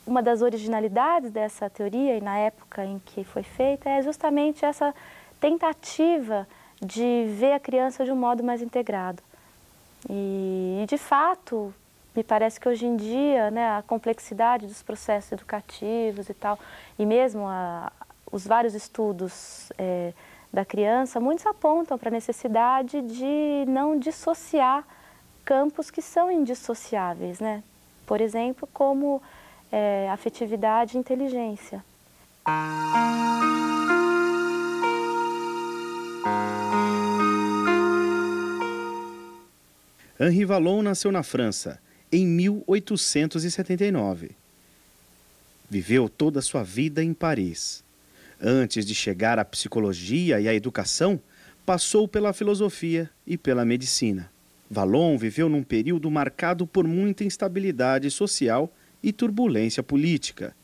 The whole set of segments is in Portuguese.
uma das originalidades dessa teoria, e na época em que foi feita, é justamente essa tentativa de ver a criança de um modo mais integrado. E de fato, me parece que hoje em dia, né, a complexidade dos processos educativos e tal, e mesmo os vários estudos da criança, muitos apontam para a necessidade de não dissociar campos que são indissociáveis, né? Por exemplo, como afetividade e inteligência. Henri Vallon nasceu na França em 1879. Viveu toda a sua vida em Paris. Antes de chegar à psicologia e à educação, passou pela filosofia e pela medicina. Vallon viveu num período marcado por muita instabilidade social e turbulência política.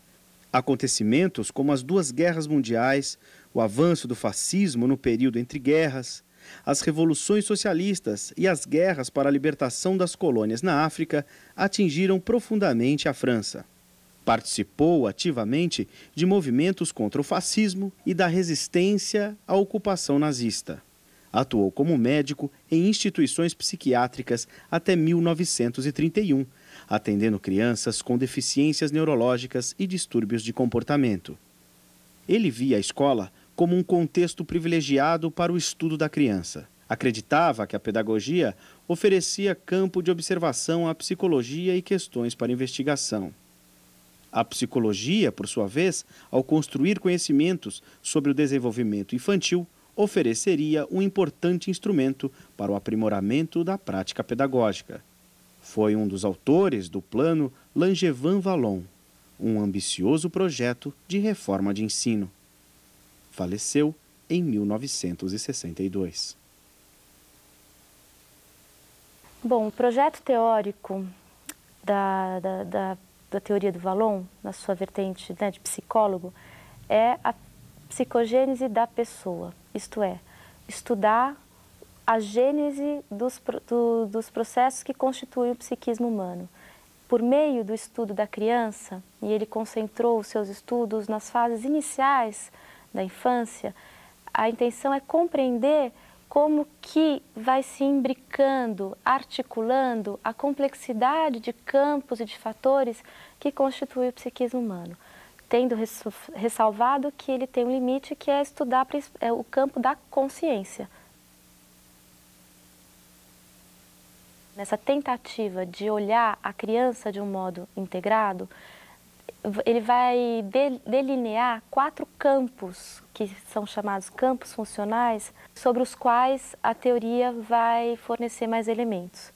Acontecimentos como as 2 guerras mundiais, o avanço do fascismo no período entre guerras, as revoluções socialistas e as guerras para a libertação das colônias na África atingiram profundamente a França. Participou ativamente de movimentos contra o fascismo e da resistência à ocupação nazista. Atuou como médico em instituições psiquiátricas até 1931, atendendo crianças com deficiências neurológicas e distúrbios de comportamento. Ele via a escola como um contexto privilegiado para o estudo da criança. Acreditava que a pedagogia oferecia campo de observação à psicologia e questões para investigação. A psicologia, por sua vez, ao construir conhecimentos sobre o desenvolvimento infantil, ofereceria um importante instrumento para o aprimoramento da prática pedagógica. Foi um dos autores do Plano Langevin-Vallon, um ambicioso projeto de reforma de ensino. Faleceu em 1962. Bom, o projeto teórico da teoria do Vallon, na sua vertente, né, de psicólogo, é a psicogênese da pessoa, isto é, estudar a gênese dos processos que constituem o psiquismo humano. Por meio do estudo da criança, e ele concentrou os seus estudos nas fases iniciais da infância, a intenção é compreender como que vai se imbricando, articulando a complexidade de campos e de fatores que constituem o psiquismo humano, tendo ressalvado que ele tem um limite que é estudar o campo da consciência. Nessa tentativa de olhar a criança de um modo integrado, ele vai delinear 4 campos, que são chamados campos funcionais, sobre os quais a teoria vai fornecer mais elementos.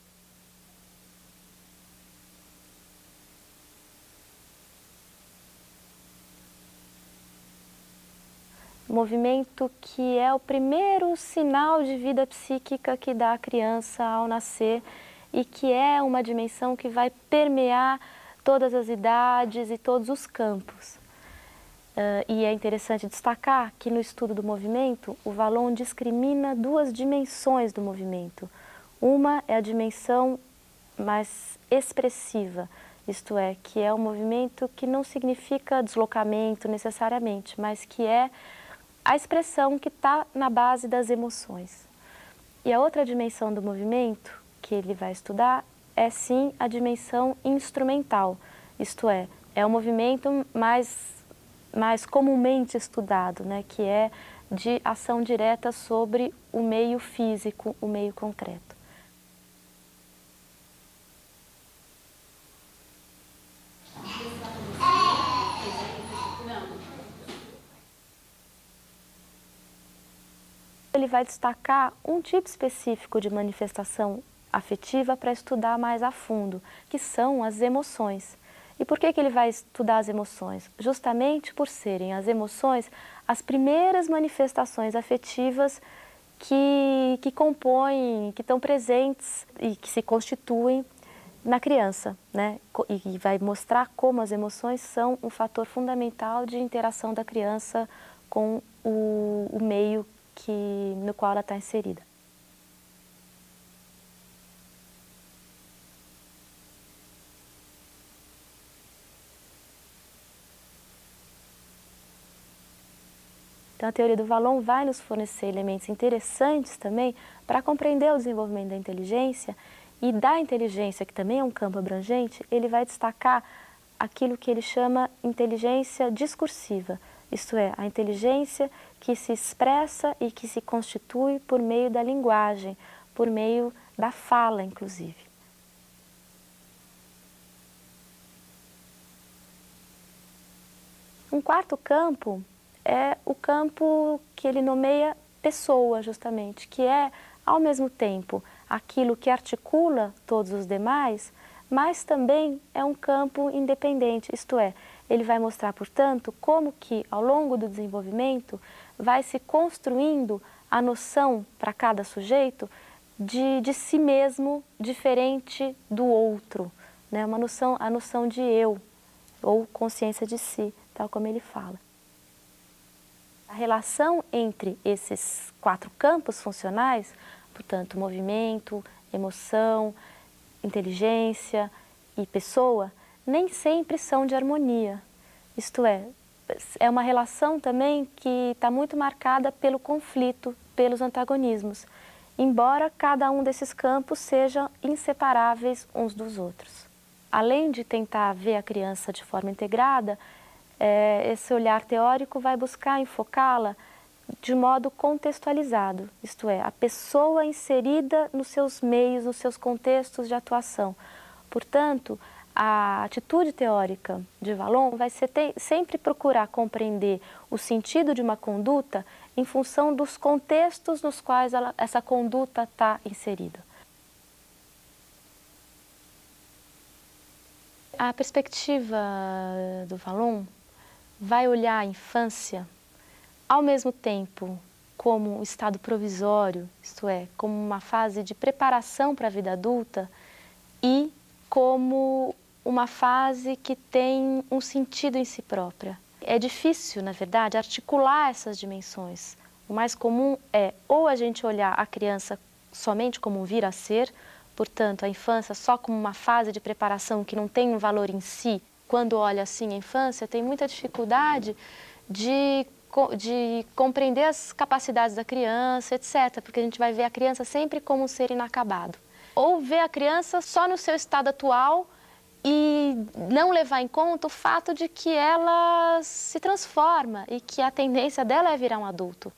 Movimento que é o primeiro sinal de vida psíquica que dá a criança ao nascer e que é uma dimensão que vai permear todas as idades e todos os campos. E é interessante destacar que no estudo do movimento, o Vallon discrimina 2 dimensões do movimento. Uma é a dimensão mais expressiva, isto é, que é um movimento que não significa deslocamento necessariamente, mas que é a expressão que está na base das emoções. E a outra dimensão do movimento que ele vai estudar é sim a dimensão instrumental, isto é o movimento mais comumente estudado, né, que é de ação direta sobre o meio físico, o meio concreto. Ele vai destacar um tipo específico de manifestação afetiva para estudar mais a fundo, que são as emoções. E por que ele vai estudar as emoções? Justamente por serem as emoções as primeiras manifestações afetivas que compõem, que estão presentes e que se constituem na criança, né? E vai mostrar como as emoções são um fator fundamental de interação da criança com o meio no qual ela está inserida. Então, a teoria do Vallon vai nos fornecer elementos interessantes também para compreender o desenvolvimento da inteligência, e da inteligência, que também é um campo abrangente, ele vai destacar aquilo que ele chama inteligência discursiva, isto é, a inteligência que se expressa e que se constitui por meio da linguagem, por meio da fala, inclusive. Um quarto campo é o campo que ele nomeia pessoa, justamente, que é, ao mesmo tempo, aquilo que articula todos os demais, mas também é um campo independente, isto é, ele vai mostrar, portanto, como que, ao longo do desenvolvimento, vai se construindo a noção para cada sujeito de si mesmo diferente do outro, né? A noção de eu, ou consciência de si, tal como ele fala. A relação entre esses quatro campos funcionais, portanto, movimento, emoção, inteligência e pessoa, nem sempre são de harmonia. Isto é uma relação também que está muito marcada pelo conflito, pelos antagonismos, embora cada um desses campos sejam inseparáveis uns dos outros. Além de tentar ver a criança de forma integrada, esse olhar teórico vai buscar enfocá-la de modo contextualizado, isto é, a pessoa inserida nos seus meios, nos seus contextos de atuação. Portanto, a atitude teórica de Vallon vai sempre procurar compreender o sentido de uma conduta em função dos contextos nos quais essa conduta está inserida. A perspectiva do Vallon vai olhar a infância ao mesmo tempo como um estado provisório, isto é, como uma fase de preparação para a vida adulta, e como uma fase que tem um sentido em si própria. É difícil, na verdade, articular essas dimensões. O mais comum é ou a gente olhar a criança somente como um vir a ser, portanto, a infância só como uma fase de preparação que não tem um valor em si. Quando olha assim a infância, tem muita dificuldade de compreender as capacidades da criança, etc., porque a gente vai ver a criança sempre como um ser inacabado. Ou ver a criança só no seu estado atual e não levar em conta o fato de que ela se transforma e que a tendência dela é virar um adulto.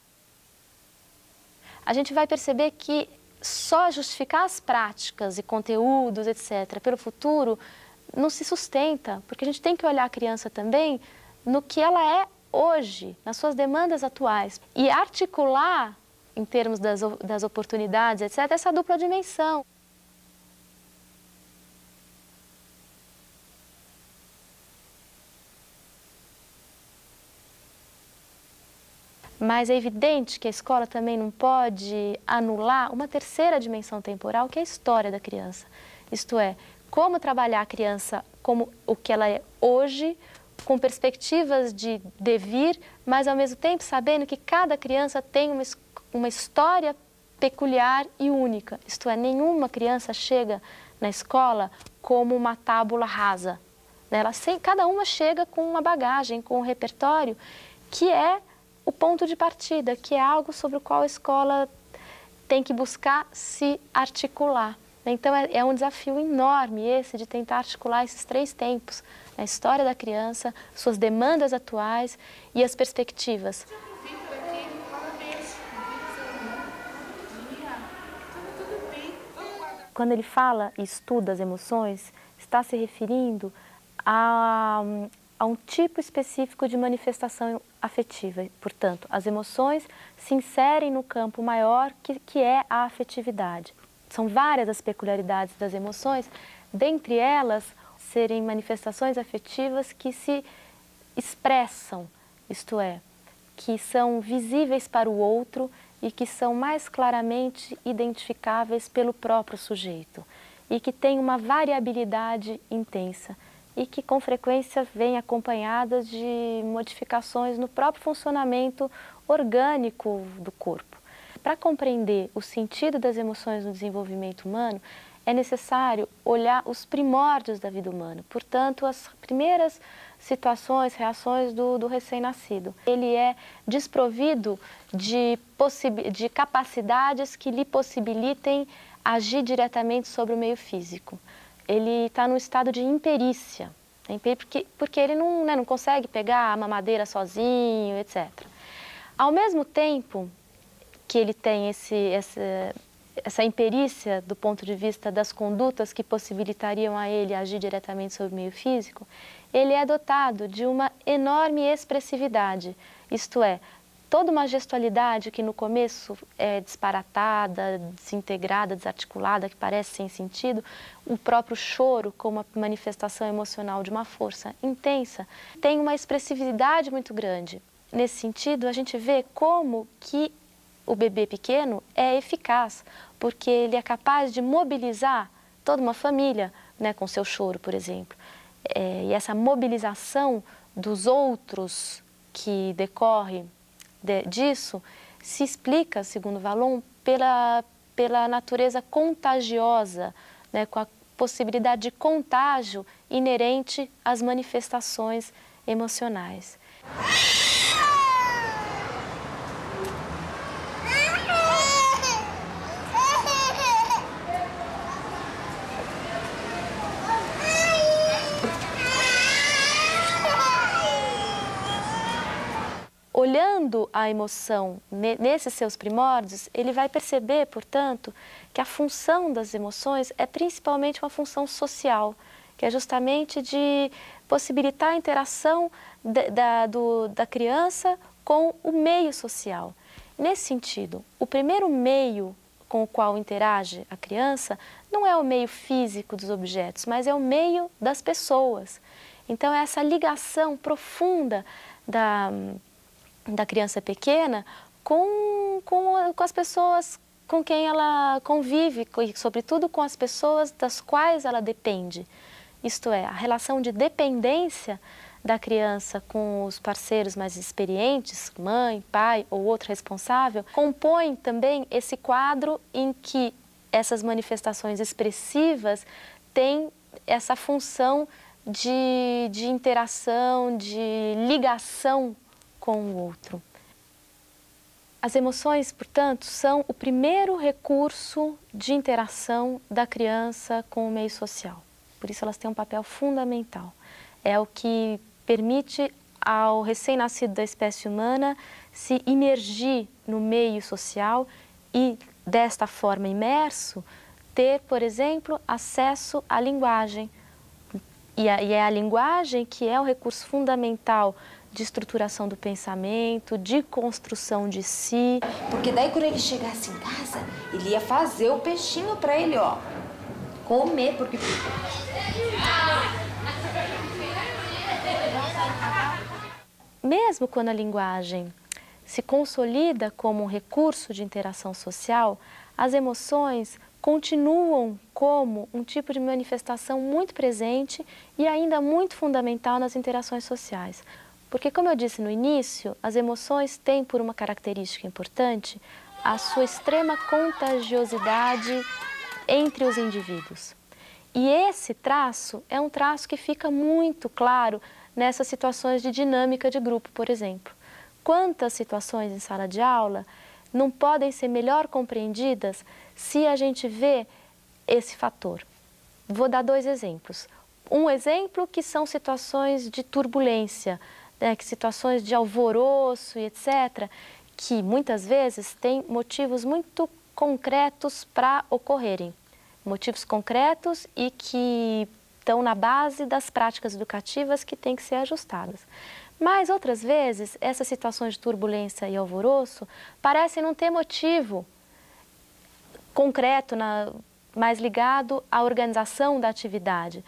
A gente vai perceber que só justificar as práticas e conteúdos, etc., pelo futuro, não se sustenta, porque a gente tem que olhar a criança também no que ela é hoje, nas suas demandas atuais, e articular, em termos das oportunidades, etc., essa dupla dimensão. Mas é evidente que a escola também não pode anular uma terceira dimensão temporal, que é a história da criança. Isto é, como trabalhar a criança como o que ela é hoje, com perspectivas de devir, mas ao mesmo tempo sabendo que cada criança tem uma história peculiar e única. Isto é, nenhuma criança chega na escola como uma tábula rasa. Cada uma chega com uma bagagem, com um repertório que é o ponto de partida, que é algo sobre o qual a escola tem que buscar se articular. Então é um desafio enorme esse de tentar articular esses três tempos, a história da criança, suas demandas atuais e as perspectivas. Quando ele fala e estuda as emoções, está se referindo a um tipo específico de manifestação afetiva. Portanto, as emoções se inserem no campo maior que é a afetividade. São várias as peculiaridades das emoções, dentre elas serem manifestações afetivas que se expressam, isto é, que são visíveis para o outro e que são mais claramente identificáveis pelo próprio sujeito e que têm uma variabilidade intensa e que com frequência vêm acompanhadas de modificações no próprio funcionamento orgânico do corpo. Para compreender o sentido das emoções no desenvolvimento humano, é necessário olhar os primórdios da vida humana, portanto, as primeiras situações, reações do recém-nascido. Ele é desprovido de capacidades que lhe possibilitem agir diretamente sobre o meio físico. Ele está num estado de imperícia, porque ele não consegue pegar a mamadeira sozinho, etc. Ao mesmo tempo que ele tem essa imperícia do ponto de vista das condutas que possibilitariam a ele agir diretamente sobre o meio físico, ele é dotado de uma enorme expressividade, isto é, toda uma gestualidade que no começo é disparatada, desintegrada, desarticulada, que parece sem sentido, o próprio choro como uma manifestação emocional de uma força intensa, tem uma expressividade muito grande. Nesse sentido, a gente vê como que o bebê pequeno é eficaz, porque ele é capaz de mobilizar toda uma família, né, com seu choro, por exemplo. E essa mobilização dos outros que decorre disso se explica, segundo Vallon, pela natureza contagiosa, né, com a possibilidade de contágio inerente às manifestações emocionais. Olhando a emoção nesses seus primórdios, ele vai perceber, portanto, que a função das emoções é principalmente uma função social, que é justamente de possibilitar a interação da criança com o meio social. Nesse sentido, o primeiro meio com o qual interage a criança não é o meio físico dos objetos, mas é o meio das pessoas. Então, é essa ligação profunda da criança pequena com as pessoas com quem ela convive, e sobretudo com as pessoas das quais ela depende. Isto é, a relação de dependência da criança com os parceiros mais experientes, mãe, pai ou outro responsável, compõe também esse quadro em que essas manifestações expressivas têm essa função de interação, de ligação com o outro. As emoções, portanto, são o primeiro recurso de interação da criança com o meio social. Por isso elas têm um papel fundamental. É o que permite ao recém-nascido da espécie humana se imergir no meio social e, desta forma imerso, ter, por exemplo, acesso à linguagem. E é a linguagem que é o recurso fundamental de estruturação do pensamento, de construção de si. Porque daí quando ele chegasse em casa, ele ia fazer o peixinho para ele, ó, comer, porque... Mesmo quando a linguagem se consolida como um recurso de interação social, as emoções continuam como um tipo de manifestação muito presente e ainda muito fundamental nas interações sociais. Porque, como eu disse no início, as emoções têm por uma característica importante a sua extrema contagiosidade entre os indivíduos. E esse traço é um traço que fica muito claro nessas situações de dinâmica de grupo, por exemplo. Quantas situações em sala de aula não podem ser melhor compreendidas se a gente vê esse fator? Vou dar dois exemplos. Um exemplo que são situações de turbulência, que situações de alvoroço e etc., que muitas vezes têm motivos muito concretos para ocorrerem. Motivos concretos e que estão na base das práticas educativas que têm que ser ajustadas. Mas outras vezes, essas situações de turbulência e alvoroço parecem não ter motivo concreto, mais ligado à organização da atividade.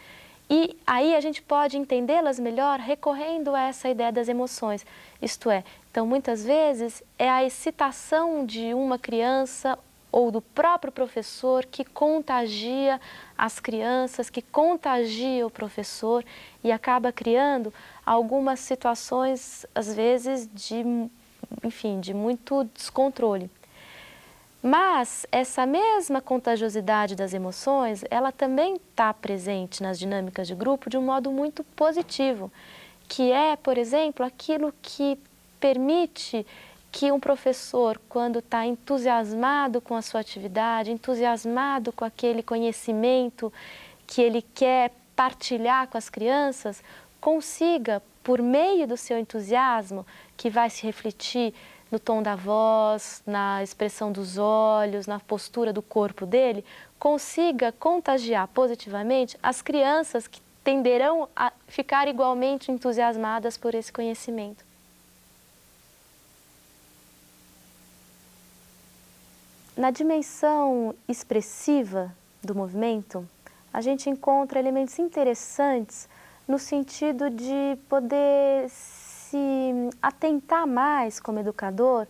E aí a gente pode entendê-las melhor recorrendo a essa ideia das emoções. Isto é, então muitas vezes é a excitação de uma criança ou do próprio professor que contagia as crianças, que contagia o professor e acaba criando algumas situações, às vezes, de muito descontrole. Mas essa mesma contagiosidade das emoções, ela também está presente nas dinâmicas de grupo de um modo muito positivo, que é, por exemplo, aquilo que permite que um professor, quando está entusiasmado com a sua atividade, entusiasmado com aquele conhecimento que ele quer partilhar com as crianças, consiga, por meio do seu entusiasmo, que vai se refletir no tom da voz, na expressão dos olhos, na postura do corpo dele, consiga contagiar positivamente as crianças que tenderão a ficar igualmente entusiasmadas por esse conhecimento. Na dimensão expressiva do movimento, a gente encontra elementos interessantes no sentido de poder se atentar mais como educador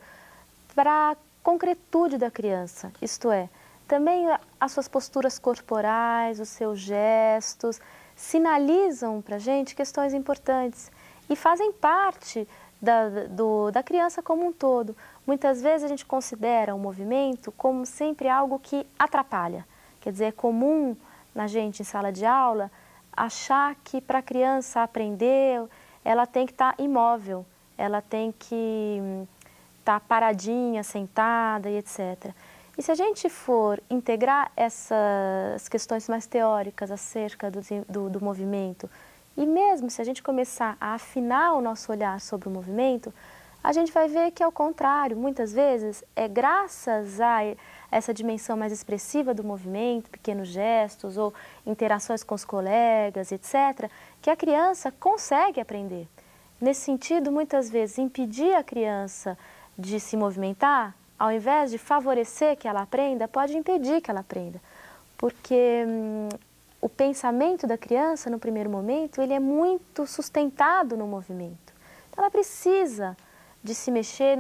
para a concretude da criança, isto é, também as suas posturas corporais, os seus gestos, sinalizam para a gente questões importantes e fazem parte da criança como um todo. Muitas vezes a gente considera o movimento como sempre algo que atrapalha, quer dizer, é comum na gente em sala de aula achar que para a criança aprender ela tem que estar imóvel, ela tem que estar paradinha, sentada e etc. E se a gente for integrar essas questões mais teóricas acerca do movimento, e mesmo se a gente começar a afinar o nosso olhar sobre o movimento, a gente vai ver que, ao contrário, muitas vezes é graças a essa dimensão mais expressiva do movimento, pequenos gestos ou interações com os colegas, etc., que a criança consegue aprender. Nesse sentido, muitas vezes, impedir a criança de se movimentar, ao invés de favorecer que ela aprenda, pode impedir que ela aprenda. Porque o pensamento da criança, no primeiro momento, ele é muito sustentado no movimento. Então, ela precisa de se mexer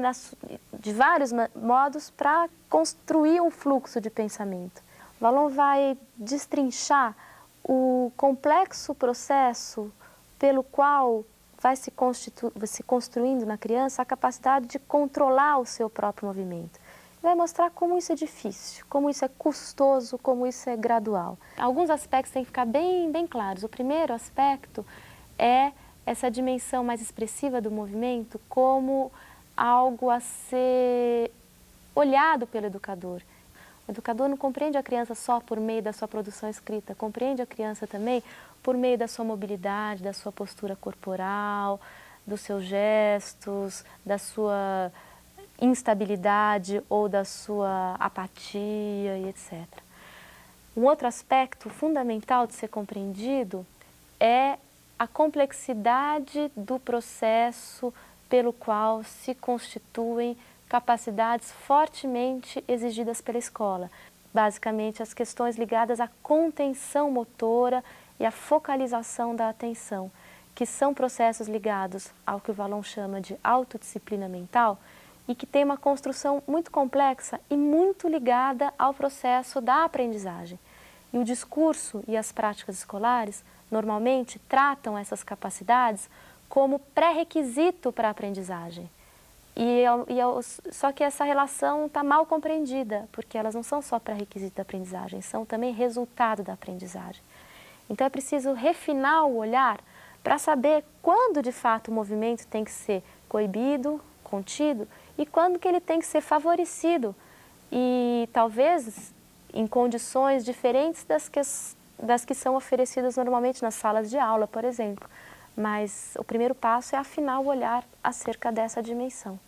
de vários modos para construir um fluxo de pensamento. O Vallon vai destrinchar o complexo processo pelo qual vai se construindo na criança a capacidade de controlar o seu próprio movimento. Vai mostrar como isso é difícil, como isso é custoso, como isso é gradual. Alguns aspectos têm que ficar bem claros. O primeiro aspecto é essa dimensão mais expressiva do movimento como algo a ser olhado pelo educador. O educador não compreende a criança só por meio da sua produção escrita, compreende a criança também por meio da sua mobilidade, da sua postura corporal, dos seus gestos, da sua instabilidade ou da sua apatia e etc. Um outro aspecto fundamental de ser compreendido é a complexidade do processo pelo qual se constituem capacidades fortemente exigidas pela escola. Basicamente, as questões ligadas à contenção motora e à focalização da atenção, que são processos ligados ao que o Vallon chama de autodisciplina mental e que tem uma construção muito complexa e muito ligada ao processo da aprendizagem. E o discurso e as práticas escolares normalmente tratam essas capacidades como pré-requisito para a aprendizagem. Só que essa relação está mal compreendida, porque elas não são só pré-requisito da aprendizagem, são também resultado da aprendizagem. Então é preciso refinar o olhar para saber quando de fato o movimento tem que ser coibido, contido, e quando que ele tem que ser favorecido. E talvez em condições diferentes das que são oferecidas normalmente nas salas de aula, por exemplo. Mas o primeiro passo é afinar o olhar acerca dessa dimensão.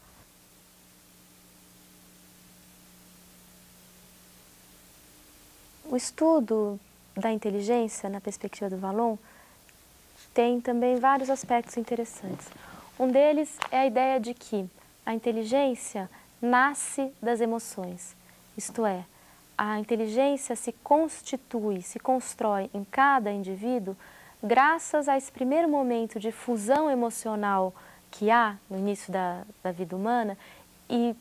O estudo da inteligência, na perspectiva do Vallon, tem também vários aspectos interessantes. Um deles é a ideia de que a inteligência nasce das emoções, isto é, a inteligência se constitui, se constrói em cada indivíduo graças a esse primeiro momento de fusão emocional que há no início da vida humana, e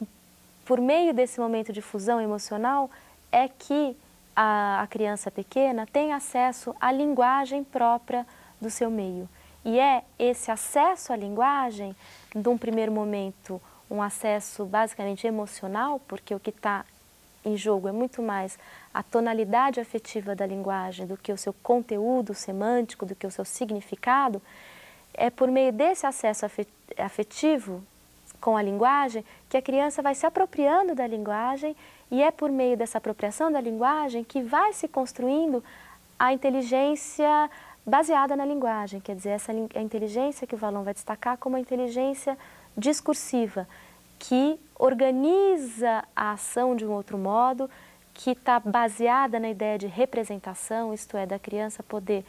por meio desse momento de fusão emocional é que a criança pequena tem acesso à linguagem própria do seu meio. E é esse acesso à linguagem, num primeiro momento, um acesso basicamente emocional, porque o que está em jogo é muito mais a tonalidade afetiva da linguagem do que o seu conteúdo semântico, do que o seu significado, é por meio desse acesso afetivo com a linguagem que a criança vai se apropriando da linguagem e é por meio dessa apropriação da linguagem que vai se construindo a inteligência baseada na linguagem, quer dizer, a inteligência que o Vallon vai destacar como a inteligência discursiva, que organiza a ação de um outro modo, que está baseada na ideia de representação, isto é, da criança poder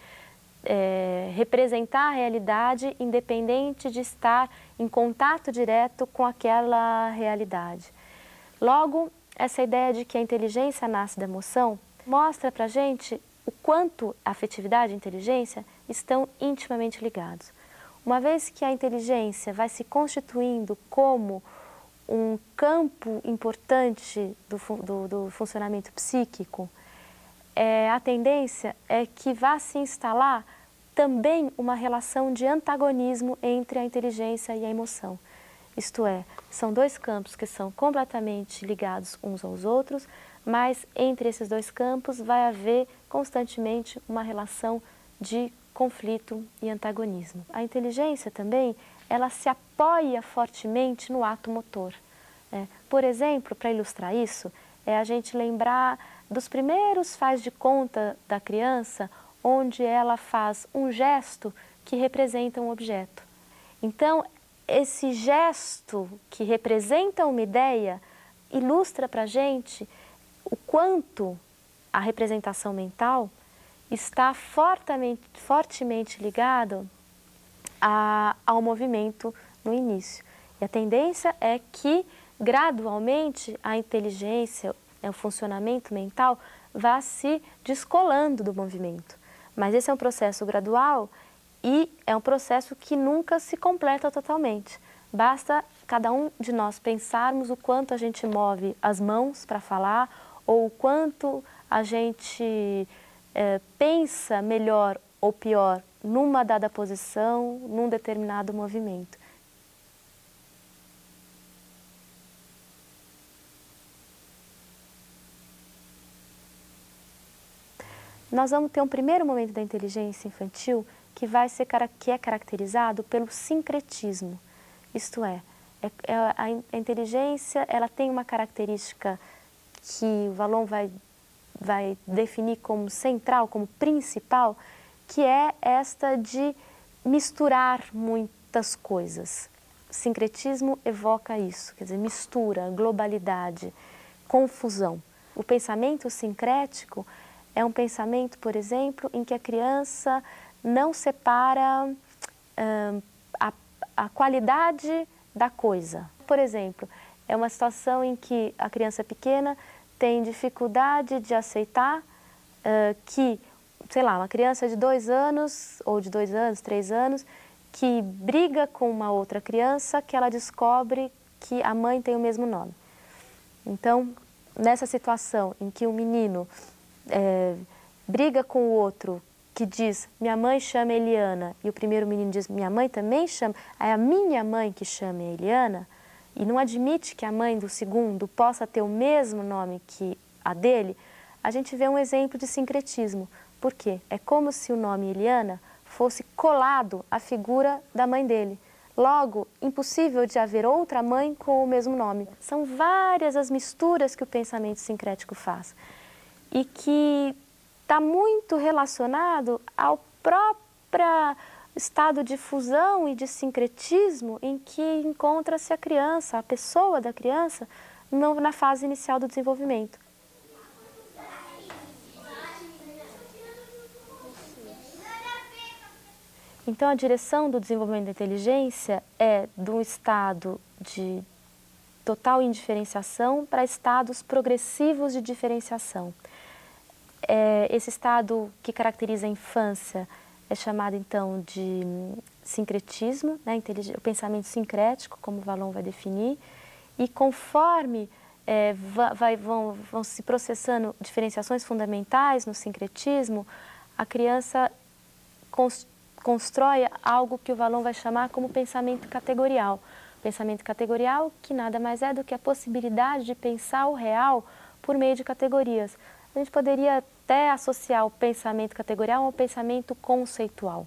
representar a realidade independente de estar em contato direto com aquela realidade. Logo, essa ideia de que a inteligência nasce da emoção mostra para a gente o quanto a afetividade e a inteligência estão intimamente ligados. Uma vez que a inteligência vai se constituindo como um campo importante do funcionamento psíquico, a tendência é que vá se instalar também uma relação de antagonismo entre a inteligência e a emoção. Isto é, são dois campos que são completamente ligados uns aos outros, mas entre esses dois campos vai haver constantemente uma relação de conflito e antagonismo. A inteligência também, ela se apoia fortemente no ato motor. Por exemplo, para ilustrar isso, é a gente lembrar dos primeiros faz de conta da criança, onde ela faz um gesto que representa um objeto. Então, esse gesto que representa uma ideia ilustra para a gente o quanto a representação mental está fortemente ligado ao movimento no início. E a tendência é que, gradualmente, a inteligência, o funcionamento mental, vá se descolando do movimento. Mas esse é um processo gradual e é um processo que nunca se completa totalmente. Basta cada um de nós pensarmos o quanto a gente move as mãos para falar ou o quanto a gente pensa melhor ou pior numa dada posição, num determinado movimento. Nós vamos ter um primeiro momento da inteligência infantil que é caracterizado pelo sincretismo. Isto é, a inteligência ela tem uma característica que o Vallon vai definir como central, como principal, que é esta de misturar muitas coisas. O sincretismo evoca isso, quer dizer, mistura, globalidade, confusão. O pensamento sincrético é um pensamento, por exemplo, em que a criança não separa a qualidade da coisa. Por exemplo, é uma situação em que a criança pequena tem dificuldade de aceitar que, sei lá, uma criança de 2 anos, ou de 2 anos, 3 anos, que briga com uma outra criança que ela descobre que a mãe tem o mesmo nome. Então, nessa situação em que o menino briga com o outro que diz, minha mãe chama Eliana, e o primeiro menino diz, minha mãe também chama, é a minha mãe que chama Eliana, e não admite que a mãe do segundo possa ter o mesmo nome que a dele, a gente vê um exemplo de sincretismo. Por quê? É como se o nome Eliana fosse colado à figura da mãe dele. Logo, impossível de haver outra mãe com o mesmo nome. São várias as misturas que o pensamento sincrético faz e que está muito relacionado ao próprio estado de fusão e de sincretismo em que encontra-se a criança, a pessoa da criança, na fase inicial do desenvolvimento. Então, a direção do desenvolvimento da inteligência é de um estado de total indiferenciação para estados progressivos de diferenciação. Esse estado que caracteriza a infância é chamado, então, de sincretismo, né, o pensamento sincrético, como o Vallon vai definir, e conforme vão se processando diferenciações fundamentais no sincretismo, a criança constrói algo que o Vallon vai chamar como pensamento categorial. Pensamento categorial que nada mais é do que a possibilidade de pensar o real por meio de categorias. A gente poderia até associar o pensamento categorial ao pensamento conceitual,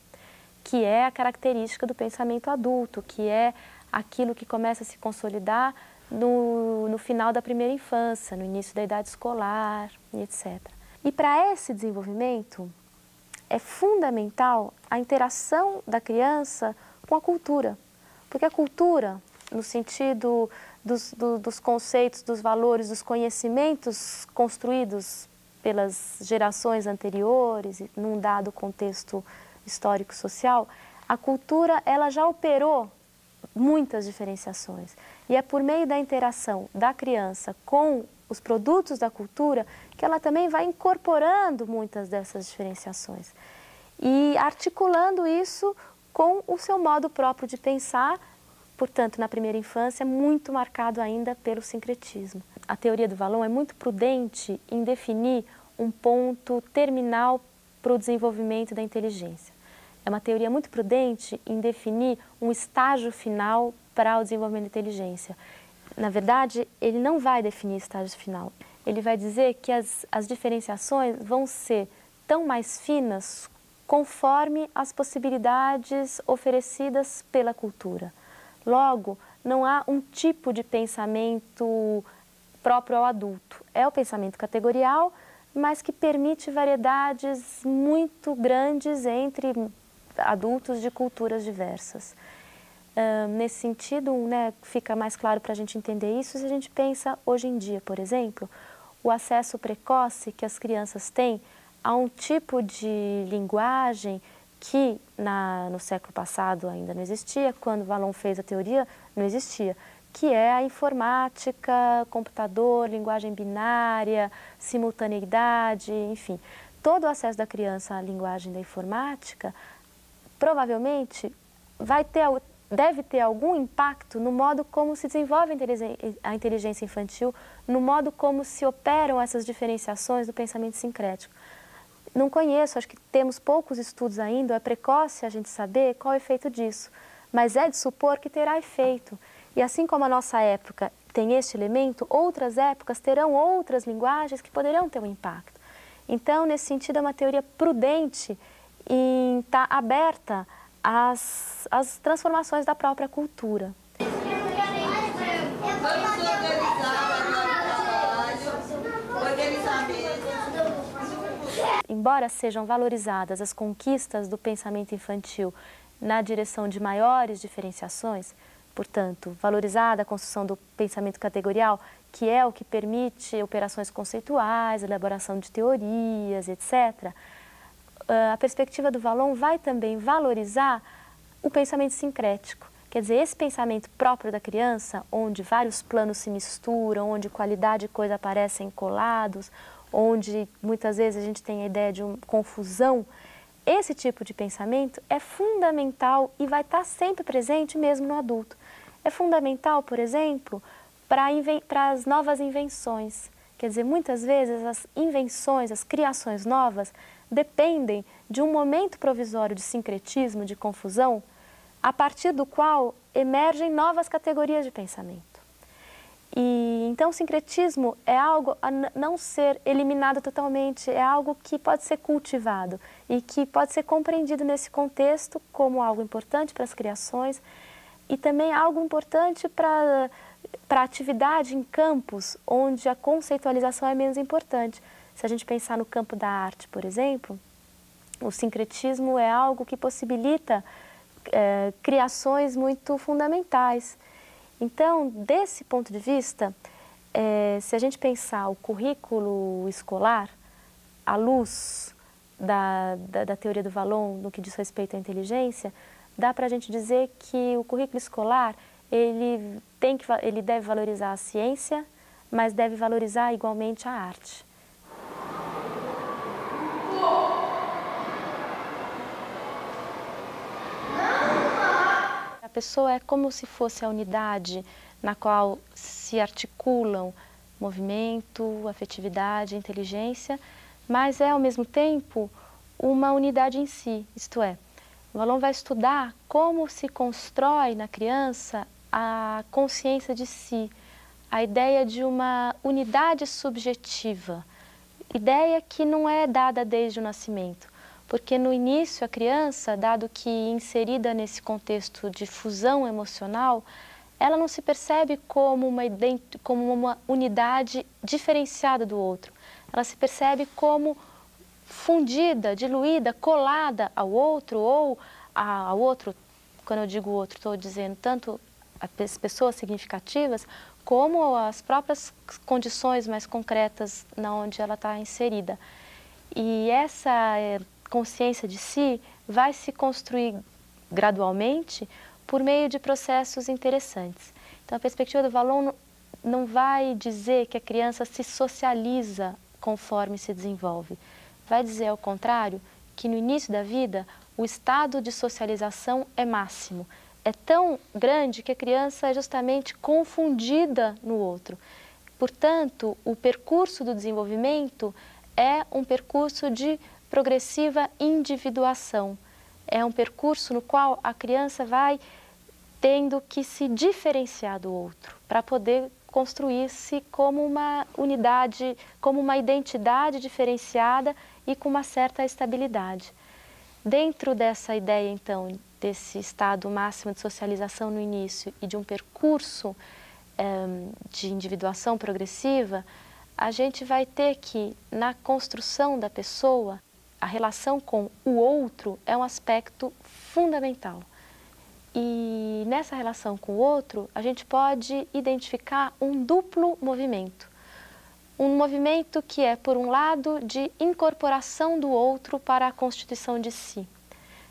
que é a característica do pensamento adulto, que é aquilo que começa a se consolidar no final da primeira infância, no início da idade escolar, etc. E para esse desenvolvimento é fundamental a interação da criança com a cultura, porque a cultura, no sentido dos conceitos, dos valores, dos conhecimentos construídos pelas gerações anteriores, num dado contexto histórico-social, a cultura ela já operou muitas diferenciações. E é por meio da interação da criança com os produtos da cultura que ela também vai incorporando muitas dessas diferenciações e articulando isso com o seu modo próprio de pensar, portanto, na primeira infância, muito marcado ainda pelo sincretismo. A teoria do Vallon é muito prudente em definir um ponto terminal para o desenvolvimento da inteligência. É uma teoria muito prudente em definir um estágio final para o desenvolvimento da inteligência. Na verdade, ele não vai definir estágio final. Ele vai dizer que as diferenciações vão ser tão mais finas conforme as possibilidades oferecidas pela cultura. Logo, não há um tipo de pensamento próprio ao adulto. É o pensamento categorial, mas que permite variedades muito grandes entre adultos de culturas diversas. Nesse sentido, né, fica mais claro para a gente entender isso se a gente pensa hoje em dia, por exemplo, o acesso precoce que as crianças têm a um tipo de linguagem que no século passado ainda não existia, quando Vallon fez a teoria não existia, que é a informática, computador, linguagem binária, simultaneidade, enfim. Todo o acesso da criança à linguagem da informática provavelmente deve ter algum impacto no modo como se desenvolve a inteligência infantil, no modo como se operam essas diferenciações do pensamento sincrético. Não conheço, acho que temos poucos estudos ainda, é precoce a gente saber qual é o efeito disso, mas é de supor que terá efeito. E assim como a nossa época tem este elemento, outras épocas terão outras linguagens que poderão ter um impacto. Então, nesse sentido, é uma teoria prudente em estar aberta às transformações da própria cultura. Embora sejam valorizadas as conquistas do pensamento infantil na direção de maiores diferenciações, portanto, valorizada a construção do pensamento categorial, que é o que permite operações conceituais, elaboração de teorias, etc., a perspectiva do Vallon vai também valorizar o pensamento sincrético. Quer dizer, esse pensamento próprio da criança, onde vários planos se misturam, onde qualidade e coisa aparecem colados, onde muitas vezes a gente tem a ideia de uma confusão, esse tipo de pensamento é fundamental e vai estar sempre presente mesmo no adulto. É fundamental, por exemplo, para as novas invenções. Quer dizer, muitas vezes as invenções, as criações novas, dependem de um momento provisório de sincretismo, de confusão, a partir do qual emergem novas categorias de pensamento. E então o sincretismo é algo a não ser eliminado totalmente, é algo que pode ser cultivado e que pode ser compreendido nesse contexto como algo importante para as criações e também algo importante para a atividade em campos onde a conceitualização é menos importante. Se a gente pensar no campo da arte, por exemplo, o sincretismo é algo que possibilita criações muito fundamentais. Então, desse ponto de vista, se a gente pensar o currículo escolar, à luz da teoria do Vallon no que diz respeito à inteligência, dá para a gente dizer que o currículo escolar ele deve valorizar a ciência, mas deve valorizar igualmente a arte. A pessoa é como se fosse a unidade na qual se articulam movimento, afetividade, inteligência, mas é ao mesmo tempo uma unidade em si, isto é, o Vallon vai estudar como se constrói na criança a consciência de si, a ideia de uma unidade subjetiva, ideia que não é dada desde o nascimento, porque no início a criança, dado que inserida nesse contexto de fusão emocional, ela não se percebe como uma unidade diferenciada do outro, ela se percebe como fundida, diluída, colada ao outro ou ao outro. Quando eu digo outro, estou dizendo tanto as pessoas significativas como as próprias condições mais concretas na onde ela está inserida. E essa consciência de si vai se construir gradualmente por meio de processos interessantes. Então, a perspectiva do Vallon não vai dizer que a criança se socializa conforme se desenvolve. Vai dizer, ao contrário, que no início da vida o estado de socialização é máximo. É tão grande que a criança é justamente confundida no outro. Portanto, o percurso do desenvolvimento é um percurso de progressiva individuação. É um percurso no qual a criança vai tendo que se diferenciar do outro para poder construir-se como uma unidade, como uma identidade diferenciada e com uma certa estabilidade. Dentro dessa ideia, então, desse estado máximo de socialização no início e de um percurso de individuação progressiva, a gente vai ter que, na construção da pessoa, a relação com o outro é um aspecto fundamental. E nessa relação com o outro, a gente pode identificar um duplo movimento. Um movimento que é, por um lado, de incorporação do outro para a constituição de si.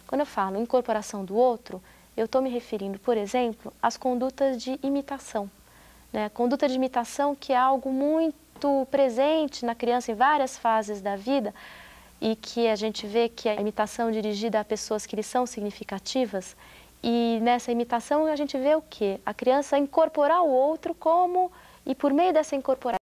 Quando eu falo incorporação do outro, eu estou me referindo, por exemplo, às condutas de imitação. A conduta de imitação que é algo muito presente na criança em várias fases da vida e que a gente vê que é a imitação dirigida a pessoas que lhe são significativas. E nessa imitação a gente vê o quê? A criança incorporar o outro como, e por meio dessa incorporação,